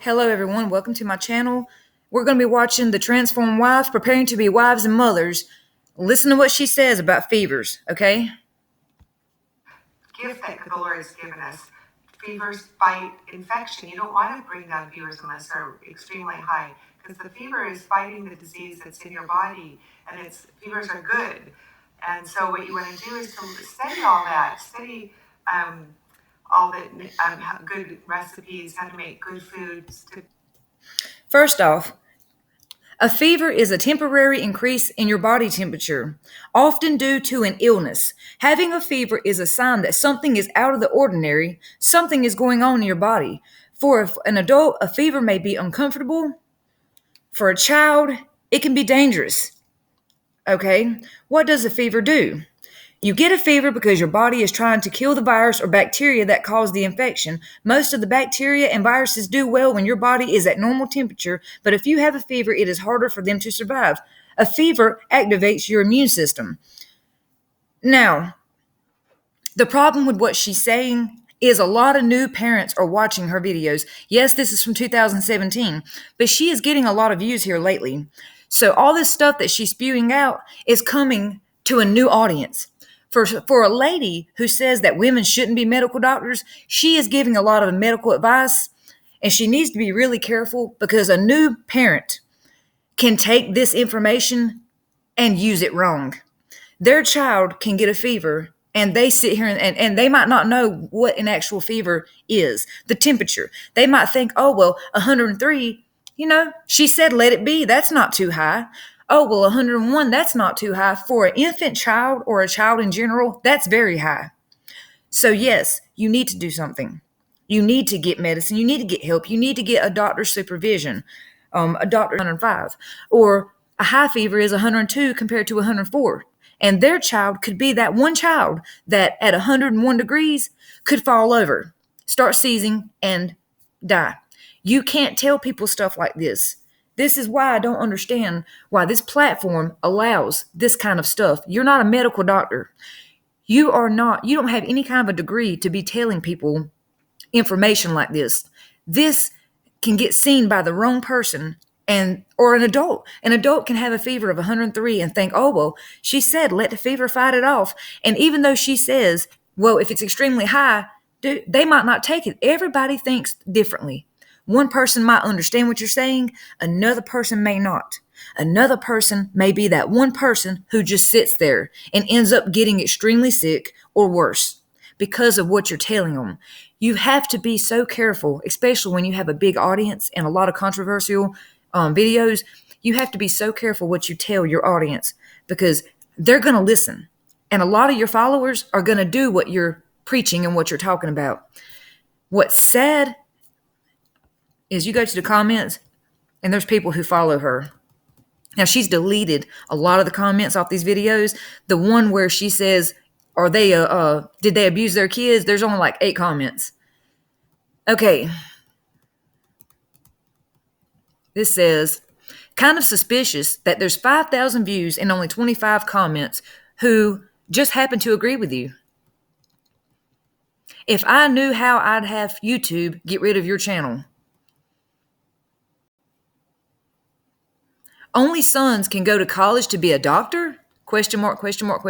Hello, everyone. Welcome to my channel. We're going to be watching The Transformed Wife, preparing to be wives and mothers. Listen to what she says about fevers, okay? Gift that the Lord has given us. Fevers fight infection. You don't want to bring down fevers unless they're extremely high, because the fever is fighting the disease that's in your body, and fevers are good. And so what you want to do is to study all that, study all the good recipes, how to make good foods. First off, a fever is a temporary increase in your body temperature, often due to an illness. Having a fever is a sign that something is out of the ordinary, something is going on in your body. For an adult, a fever may be uncomfortable. For a child, it can be dangerous. Okay, what does a fever do? You get a fever because your body is trying to kill the virus or bacteria that cause the infection. Most of the bacteria and viruses do well when your body is at normal temperature, but if you have a fever, it is harder for them to survive. A fever activates your immune system. Now, the problem with what she's saying is a lot of new parents are watching her videos. Yes, this is from 2017, but she is getting a lot of views here lately. So all this stuff that she's spewing out is coming to a new audience. For a lady who says that women shouldn't be medical doctors, she is giving a lot of medical advice, and she needs to be really careful because a new parent can take this information and use it wrong. Their child can get a fever and they sit here and they might not know what an actual fever is, the temperature. They might think, oh, well, 103, she said let it be. That's not too high. Oh, well, 101, that's not too high. For an infant child or a child in general, that's very high. So, yes, you need to do something. You need to get medicine. You need to get help. You need to get a doctor's supervision, a doctor 105. Or a high fever is 102 compared to 104. And their child could be that one child that at 101 degrees could fall over, start seizing, and die. You can't tell people stuff like this. This is why I don't understand why this platform allows this kind of stuff. You're not a medical doctor. You don't have any kind of a degree to be telling people information like this. This can get seen by the wrong person or an adult. An adult can have a fever of 103 and think, oh, well, she said, let the fever fight it off. And even though she says, well, if it's extremely high, they might not take it. Everybody thinks differently. One person might understand what you're saying. Another person may not. Another person may be that one person who just sits there and ends up getting extremely sick or worse because of what you're telling them. You have to be so careful, especially when you have a big audience and a lot of controversial videos. You have to be so careful what you tell your audience because they're going to listen. And a lot of your followers are going to do what you're preaching and what you're talking about. What's sad is you go to the comments and there's people who follow her. Now, she's deleted a lot of the comments off these videos. The one where she says, did they abuse their kids? There's only like 8 comments. Okay. This says, kind of suspicious that there's 5,000 views and only 25 comments who just happen to agree with you. If I knew how, I'd have YouTube get rid of your channel. Only sons can go to college to be a doctor? Question mark, question mark, question